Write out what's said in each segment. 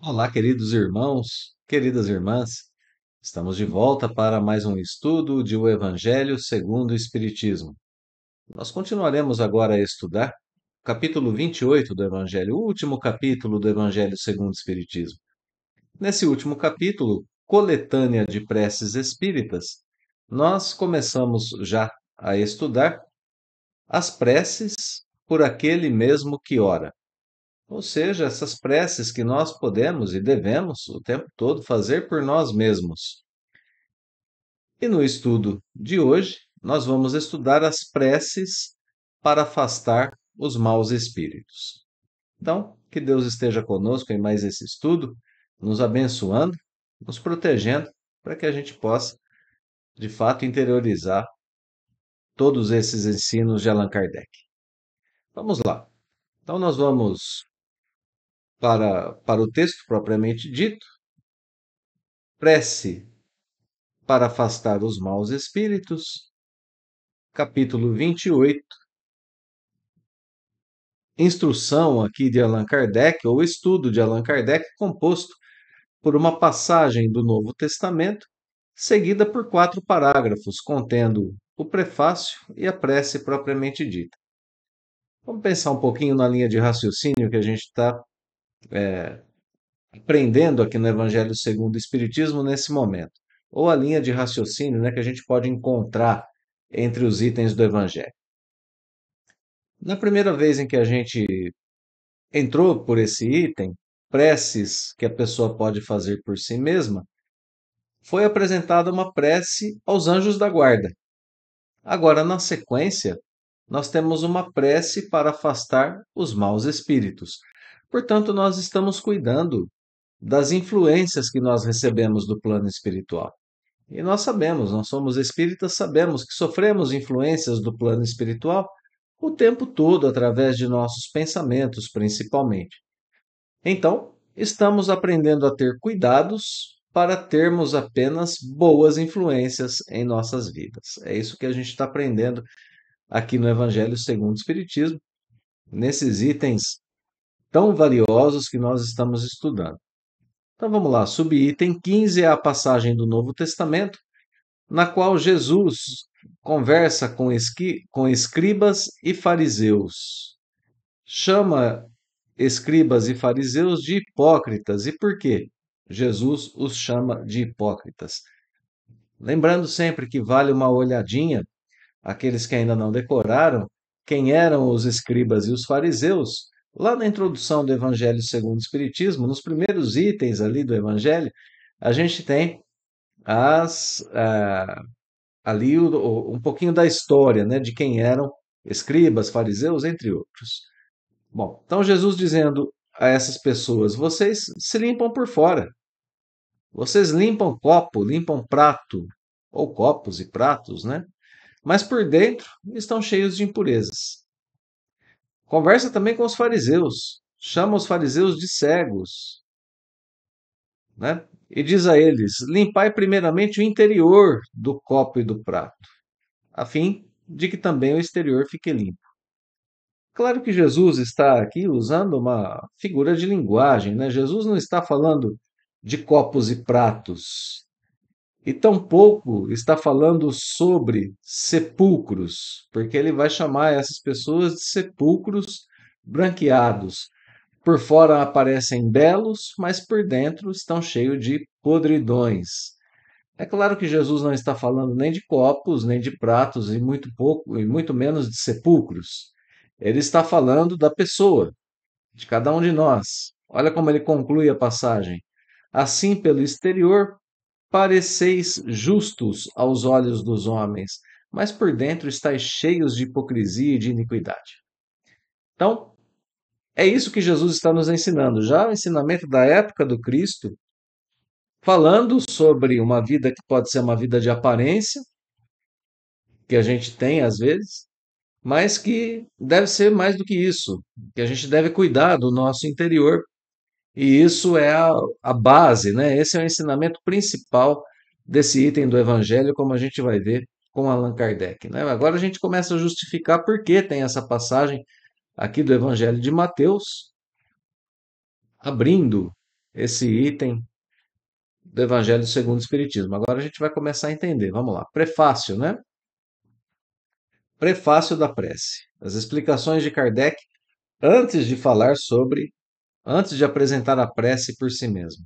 Olá, queridos irmãos, queridas irmãs. Estamos de volta para mais um estudo de O Evangelho segundo o Espiritismo. Nós continuaremos agora a estudar o capítulo 28 do Evangelho, o último capítulo do Evangelho segundo o Espiritismo. Nesse último capítulo, Coletânea de Preces Espíritas, nós começamos já a estudar as preces por aquele mesmo que ora. Ou seja, essas preces que nós podemos e devemos o tempo todo fazer por nós mesmos. E no estudo de hoje, nós vamos estudar as preces para afastar os maus espíritos. Então, que Deus esteja conosco em mais esse estudo, nos abençoando, nos protegendo, para que a gente possa, de fato, interiorizar todos esses ensinos de Allan Kardec. Vamos lá. Então, nós vamos para o texto propriamente dito, prece para afastar os maus espíritos, capítulo 28, instrução aqui de Allan Kardec, ou estudo de Allan Kardec, composto por uma passagem do Novo Testamento, seguida por 4 parágrafos, contendo o prefácio e a prece propriamente dita. Vamos pensar um pouquinho na linha de raciocínio que a gente está aprendendo aqui no Evangelho segundo o Espiritismo nesse momento, ou a linha de raciocínio, né, que a gente pode encontrar entre os itens do Evangelho. Na primeira vez em que a gente entrou por esse item, preces que a pessoa pode fazer por si mesma, foi apresentada uma prece aos anjos da guarda. Agora, na sequência, nós temos uma prece para afastar os maus espíritos. Portanto, nós estamos cuidando das influências que nós recebemos do plano espiritual. E nós sabemos, nós somos espíritas, sabemos que sofremos influências do plano espiritual o tempo todo através de nossos pensamentos, principalmente. Então, estamos aprendendo a ter cuidados para termos apenas boas influências em nossas vidas. É isso que a gente está aprendendo aqui no Evangelho segundo o Espiritismo, nesses itens tão valiosos que nós estamos estudando. Então vamos lá, subitem 15 é a passagem do Novo Testamento, na qual Jesus conversa com escribas e fariseus. Chama escribas e fariseus de hipócritas. E por quê? Jesus os chama de hipócritas. Lembrando sempre que vale uma olhadinha, aqueles que ainda não decoraram, quem eram os escribas e os fariseus, lá na introdução do Evangelho segundo o Espiritismo, nos primeiros itens ali do Evangelho, a gente tem as, ali um pouquinho da história, né, de quem eram escribas, fariseus, entre outros. Bom, então Jesus dizendo a essas pessoas: vocês se limpam por fora, vocês limpam copo, limpam prato, ou copos e pratos, né? Mas por dentro estão cheios de impurezas. Conversa também com os fariseus, chama os fariseus de cegos, né? E diz a eles: limpai primeiramente o interior do copo e do prato, a fim de que também o exterior fique limpo. Claro que Jesus está aqui usando uma figura de linguagem, né? Jesus não está falando de copos e pratos, e tampouco está falando sobre sepulcros, porque ele vai chamar essas pessoas de sepulcros branqueados. Por fora aparecem belos, mas por dentro estão cheios de podridões. É claro que Jesus não está falando nem de copos, nem de pratos, e muito pouco, e muito menos de sepulcros. Ele está falando da pessoa, de cada um de nós. Olha como ele conclui a passagem. Assim, pelo exterior, pareceis justos aos olhos dos homens, mas por dentro estáis cheios de hipocrisia e de iniquidade. Então, é isso que Jesus está nos ensinando. Já o ensinamento da época do Cristo, falando sobre uma vida que pode ser uma vida de aparência, que a gente tem às vezes, mas que deve ser mais do que isso, que a gente deve cuidar do nosso interior. E isso é a base, né? Esse é o ensinamento principal desse item do Evangelho, como a gente vai ver com Allan Kardec, né? Agora a gente começa a justificar por que tem essa passagem aqui do Evangelho de Mateus, abrindo esse item do Evangelho segundo o Espiritismo. Agora a gente vai começar a entender. Vamos lá. Prefácio, né? Prefácio da prece. As explicações de Kardec antes de falar sobre, antes de apresentar a prece por si mesmo.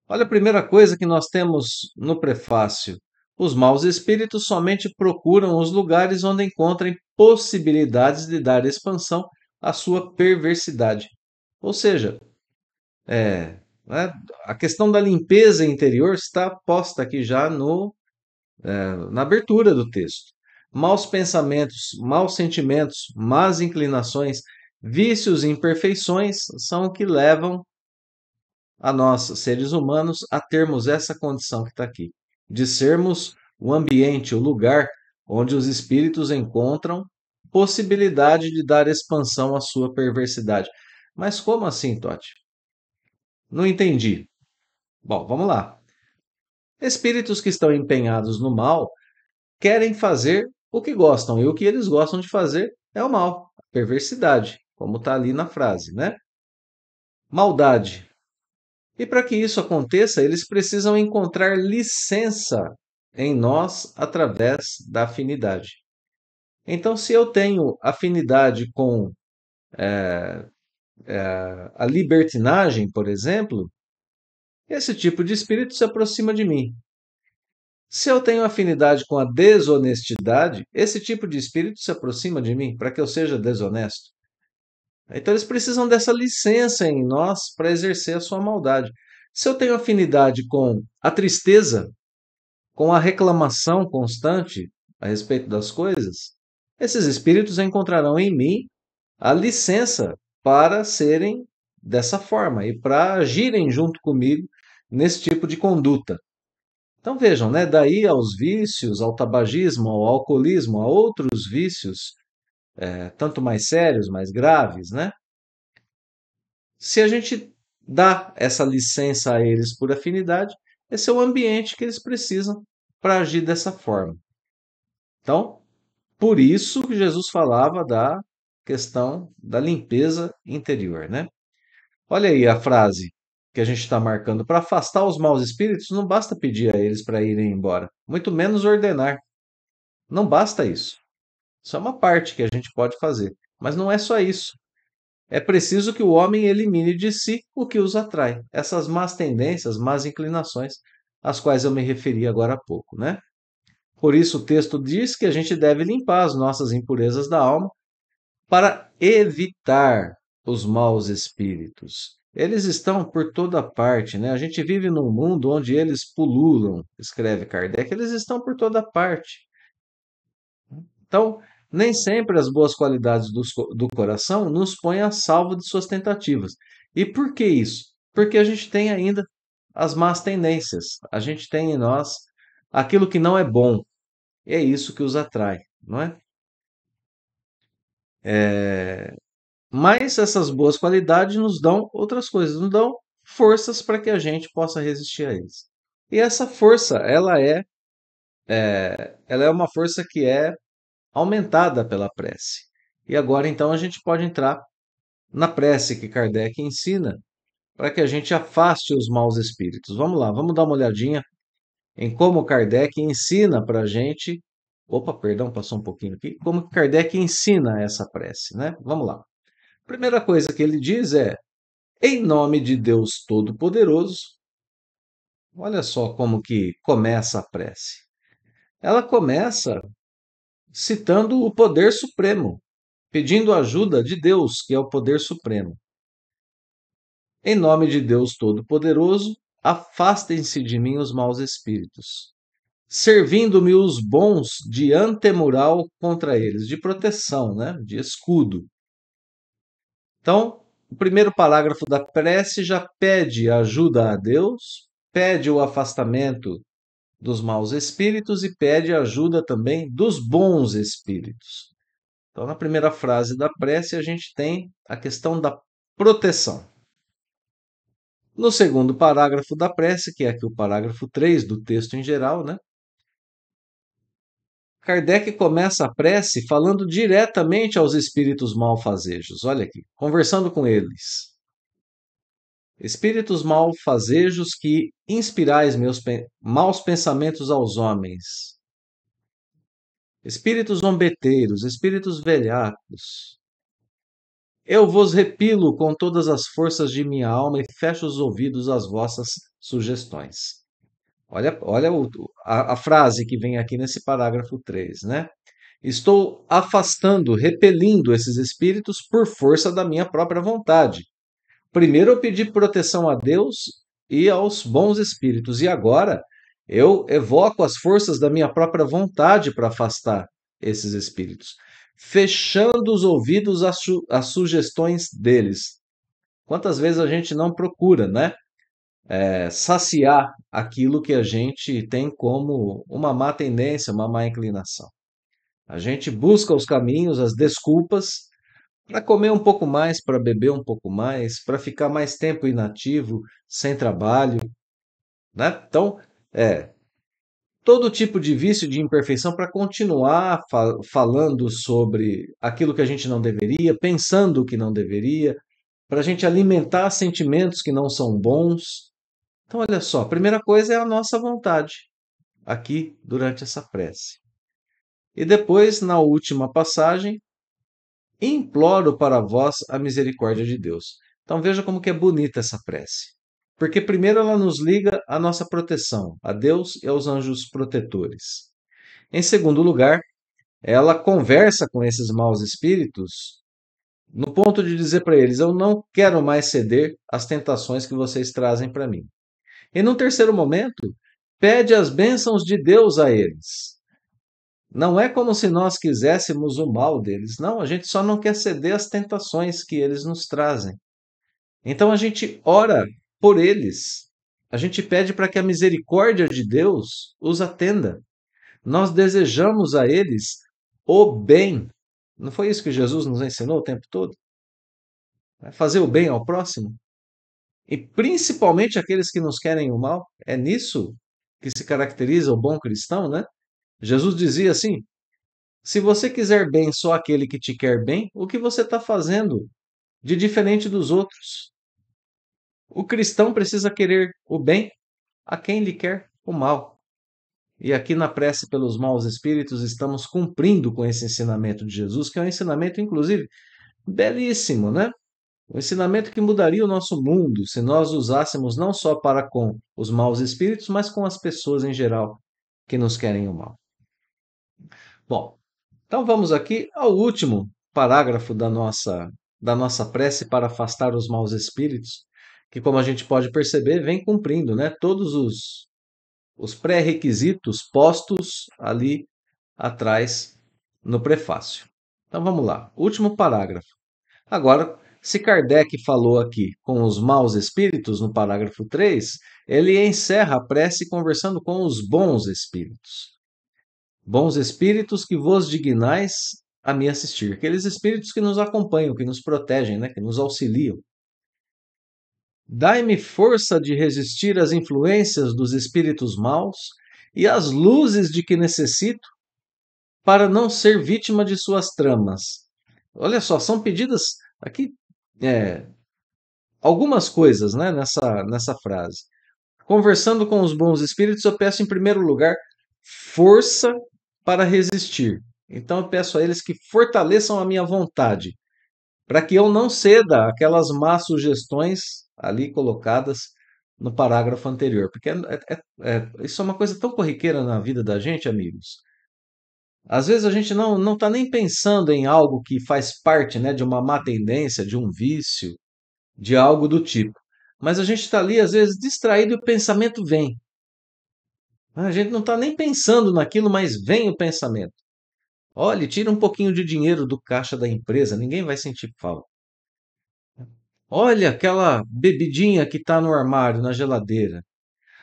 Olha a primeira coisa que nós temos no prefácio. Os maus espíritos somente procuram os lugares onde encontrem possibilidades de dar expansão à sua perversidade. Ou seja, né, a questão da limpeza interior está posta aqui já no, na abertura do texto. Maus pensamentos, maus sentimentos, más inclinações, vícios e imperfeições são o que levam a nós, seres humanos, a termos essa condição que está aqui, de sermos o ambiente, o lugar onde os espíritos encontram possibilidade de dar expansão à sua perversidade. Mas como assim, Totti? Não entendi. Bom, vamos lá. Espíritos que estão empenhados no mal querem fazer o que gostam, e o que eles gostam de fazer é o mal, a perversidade, como está ali na frase, né? Maldade. E para que isso aconteça, eles precisam encontrar licença em nós através da afinidade. Então, se eu tenho afinidade com a libertinagem, por exemplo, esse tipo de espírito se aproxima de mim. Se eu tenho afinidade com a desonestidade, esse tipo de espírito se aproxima de mim para que eu seja desonesto. Então eles precisam dessa licença em nós para exercer a sua maldade. Se eu tenho afinidade com a tristeza, com a reclamação constante a respeito das coisas, esses espíritos encontrarão em mim a licença para serem dessa forma e para agirem junto comigo nesse tipo de conduta. Então vejam, né? Daí aos vícios, ao tabagismo, ao alcoolismo, a outros vícios, tanto mais sérios, mais graves, né? Se a gente dá essa licença a eles por afinidade, esse é o ambiente que eles precisam para agir dessa forma. Então, por isso que Jesus falava da questão da limpeza interior, né? Olha aí a frase que a gente está marcando. Para afastar os maus espíritos, não basta pedir a eles para irem embora, muito menos ordenar. Não basta isso. Isso é uma parte que a gente pode fazer, mas não é só isso. É preciso que o homem elimine de si o que os atrai, essas más tendências, más inclinações, às quais eu me referi agora há pouco, né? Por isso o texto diz que a gente deve limpar as nossas impurezas da alma para evitar os maus espíritos. Eles estão por toda parte, né? A gente vive num mundo onde eles pululam, escreve Kardec, eles estão por toda parte. Então, nem sempre as boas qualidades do coração nos põem a salvo de suas tentativas. E por que isso? Porque a gente tem ainda as más tendências, a gente tem em nós aquilo que não é bom, e é isso que os atrai, não é? Mas essas boas qualidades nos dão outras coisas, nos dão forças para que a gente possa resistir a eles. E essa força, ela é uma força que é aumentada pela prece. E agora então a gente pode entrar na prece que Kardec ensina para que a gente afaste os maus espíritos. Vamos lá, vamos dar uma olhadinha em como Kardec ensina para a gente. Opa, perdão, passou um pouquinho aqui. Como Kardec ensina essa prece, né? Vamos lá. Primeira coisa que ele diz é: em nome de Deus Todo-Poderoso. Olha só como que começa a prece. Ela começa citando o poder supremo, pedindo ajuda de Deus, que é o poder supremo. Em nome de Deus Todo-Poderoso, afastem-se de mim os maus espíritos, servindo-me os bons de antemural contra eles, de proteção, né? De escudo. Então, o primeiro parágrafo da prece já pede ajuda a Deus, pede o afastamento dos maus espíritos e pede ajuda também dos bons espíritos. Então, na primeira frase da prece, a gente tem a questão da proteção. No segundo parágrafo da prece, que é aqui o parágrafo 3 do texto em geral, né? Kardec começa a prece falando diretamente aos espíritos malfazejos. Olha aqui, conversando com eles. Espíritos malfazejos que inspirais maus pensamentos aos homens. Espíritos zombeteiros, espíritos velhacos. Eu vos repilo com todas as forças de minha alma e fecho os ouvidos às vossas sugestões. Olha a frase que vem aqui nesse parágrafo 3, né? Estou afastando, repelindo esses espíritos por força da minha própria vontade. Primeiro eu pedi proteção a Deus e aos bons espíritos, e agora eu evoco as forças da minha própria vontade para afastar esses espíritos, fechando os ouvidos às sugestões deles. Quantas vezes a gente não procura, né? Saciar aquilo que a gente tem como uma má tendência, uma má inclinação. A gente busca os caminhos, as desculpas para comer um pouco mais, para beber um pouco mais, para ficar mais tempo inativo, sem trabalho, né? Então, é todo tipo de vício, de imperfeição para continuar falando sobre aquilo que a gente não deveria, pensando o que não deveria, para a gente alimentar sentimentos que não são bons. Então, olha só, a primeira coisa é a nossa vontade aqui durante essa prece. E depois, na última passagem, imploro para vós a misericórdia de Deus. Então veja como que é bonita essa prece. Porque primeiro ela nos liga à nossa proteção, a Deus e aos anjos protetores. Em segundo lugar, ela conversa com esses maus espíritos no ponto de dizer para eles: eu não quero mais ceder às tentações que vocês trazem para mim. E num terceiro momento, pede as bênçãos de Deus a eles. Não é como se nós quiséssemos o mal deles, não, a gente só não quer ceder às tentações que eles nos trazem. Então a gente ora por eles, a gente pede para que a misericórdia de Deus os atenda. Nós desejamos a eles o bem. Não foi isso que Jesus nos ensinou o tempo todo? Fazer o bem ao próximo? E principalmente aqueles que nos querem o mal. É nisso que se caracteriza o bom cristão, né? Jesus dizia assim: se você quiser bem só aquele que te quer bem, o que você está fazendo de diferente dos outros? O cristão precisa querer o bem a quem lhe quer o mal. E aqui na prece pelos maus espíritos estamos cumprindo com esse ensinamento de Jesus, que é um ensinamento, inclusive, belíssimo, né? Um ensinamento que mudaria o nosso mundo se nós usássemos não só para com os maus espíritos, mas com as pessoas em geral que nos querem o mal. Bom, então vamos aqui ao último parágrafo da nossa prece para afastar os maus espíritos, que, como a gente pode perceber, vem cumprindo, né, todos os pré-requisitos postos ali atrás no prefácio. Então vamos lá, último parágrafo. Agora, se Kardec falou aqui com os maus espíritos no parágrafo 3, ele encerra a prece conversando com os bons espíritos. Bons espíritos que vos dignais a me assistir. Aqueles espíritos que nos acompanham, que nos protegem, né? Que nos auxiliam. Dai-me força de resistir às influências dos espíritos maus e às luzes de que necessito para não ser vítima de suas tramas. Olha só, são pedidas aqui é, algumas coisas, né, nessa frase. Conversando com os bons espíritos, eu peço em primeiro lugar força para resistir. Então eu peço a eles que fortaleçam a minha vontade, para que eu não ceda aquelas más sugestões ali colocadas no parágrafo anterior. Porque isso é uma coisa tão corriqueira na vida da gente, amigos. Às vezes a gente não está nem pensando em algo que faz parte, né, de uma má tendência, de um vício, de algo do tipo. Mas a gente está ali, às vezes, distraído e o pensamento vem. A gente não está nem pensando naquilo, mas vem o pensamento. Olhe, tira um pouquinho de dinheiro do caixa da empresa, ninguém vai sentir falta. Olha aquela bebidinha que está no armário, na geladeira.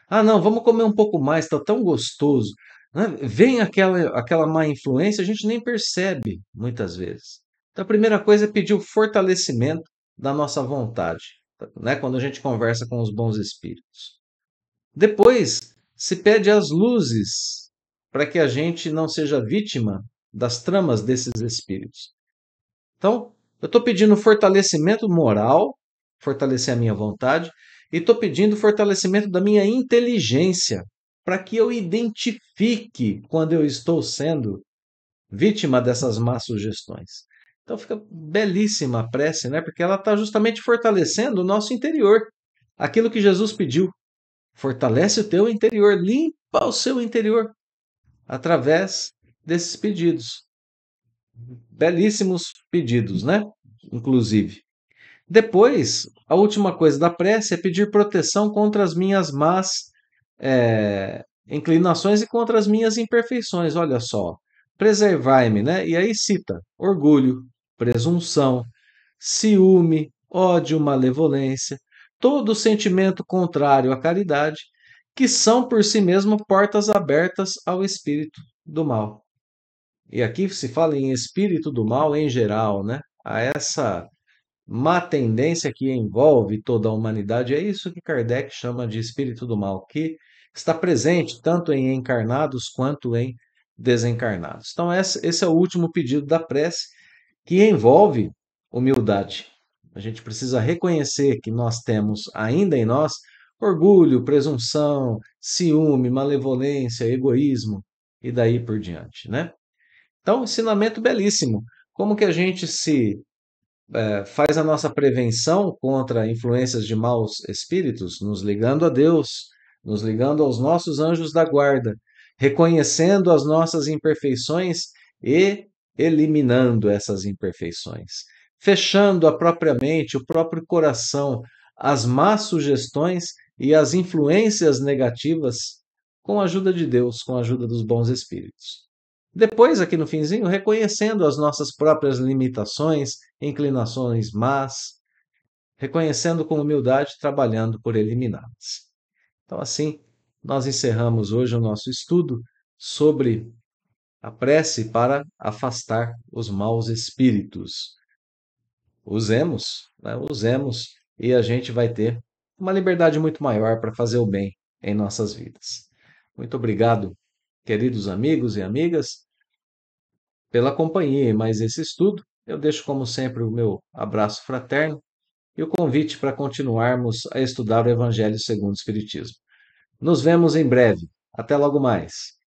Ah, não, vamos comer um pouco mais, está tão gostoso. Né? Vem aquela má influência, a gente nem percebe muitas vezes. Então, a primeira coisa é pedir o fortalecimento da nossa vontade, né? Quando a gente conversa com os bons espíritos. Depois, se pede as luzes para que a gente não seja vítima das tramas desses espíritos. Então, eu estou pedindo fortalecimento moral fortalecer a minha vontade e estou pedindo fortalecimento da minha inteligência para que eu identifique quando eu estou sendo vítima dessas más sugestões. Então fica belíssima a prece, né? Porque ela está justamente fortalecendo o nosso interior. Aquilo que Jesus pediu. Fortalece o teu interior, limpa o seu interior através desses pedidos. Belíssimos pedidos, né? Inclusive. Depois, a última coisa da prece é pedir proteção contra as minhas más inclinações e contra as minhas imperfeições. Olha só, preservai-me, né? E aí cita orgulho, presunção, ciúme, ódio, malevolência, todo sentimento contrário à caridade, que são por si mesmo portas abertas ao espírito do mal. E aqui se fala em espírito do mal em geral, né? A essa má tendência que envolve toda a humanidade. É isso que Kardec chama de espírito do mal, que está presente tanto em encarnados quanto em desencarnados. Então, esse é o último pedido da prece, que envolve humildade. A gente precisa reconhecer que nós temos ainda em nós orgulho, presunção, ciúme, malevolência, egoísmo e daí por diante, né? Então, ensinamento belíssimo. Como que a gente se faz a nossa prevenção contra influências de maus espíritos, nos ligando a Deus, nos ligando aos nossos anjos da guarda, reconhecendo as nossas imperfeições e eliminando essas imperfeições, fechando a própria mente, o próprio coração, às más sugestões e às influências negativas, com a ajuda de Deus, com a ajuda dos bons espíritos. Depois, aqui no finzinho, reconhecendo as nossas próprias limitações, inclinações más, reconhecendo com humildade, trabalhando por eliminá-las. Então, assim, nós encerramos hoje o nosso estudo sobre a prece para afastar os maus espíritos. Usemos, né? Usemos e a gente vai ter uma liberdade muito maior para fazer o bem em nossas vidas. Muito obrigado, queridos amigos e amigas, pela companhia em mais esse estudo. Eu deixo, como sempre, o meu abraço fraterno e o convite para continuarmos a estudar o Evangelho segundo o Espiritismo. Nos vemos em breve. Até logo mais.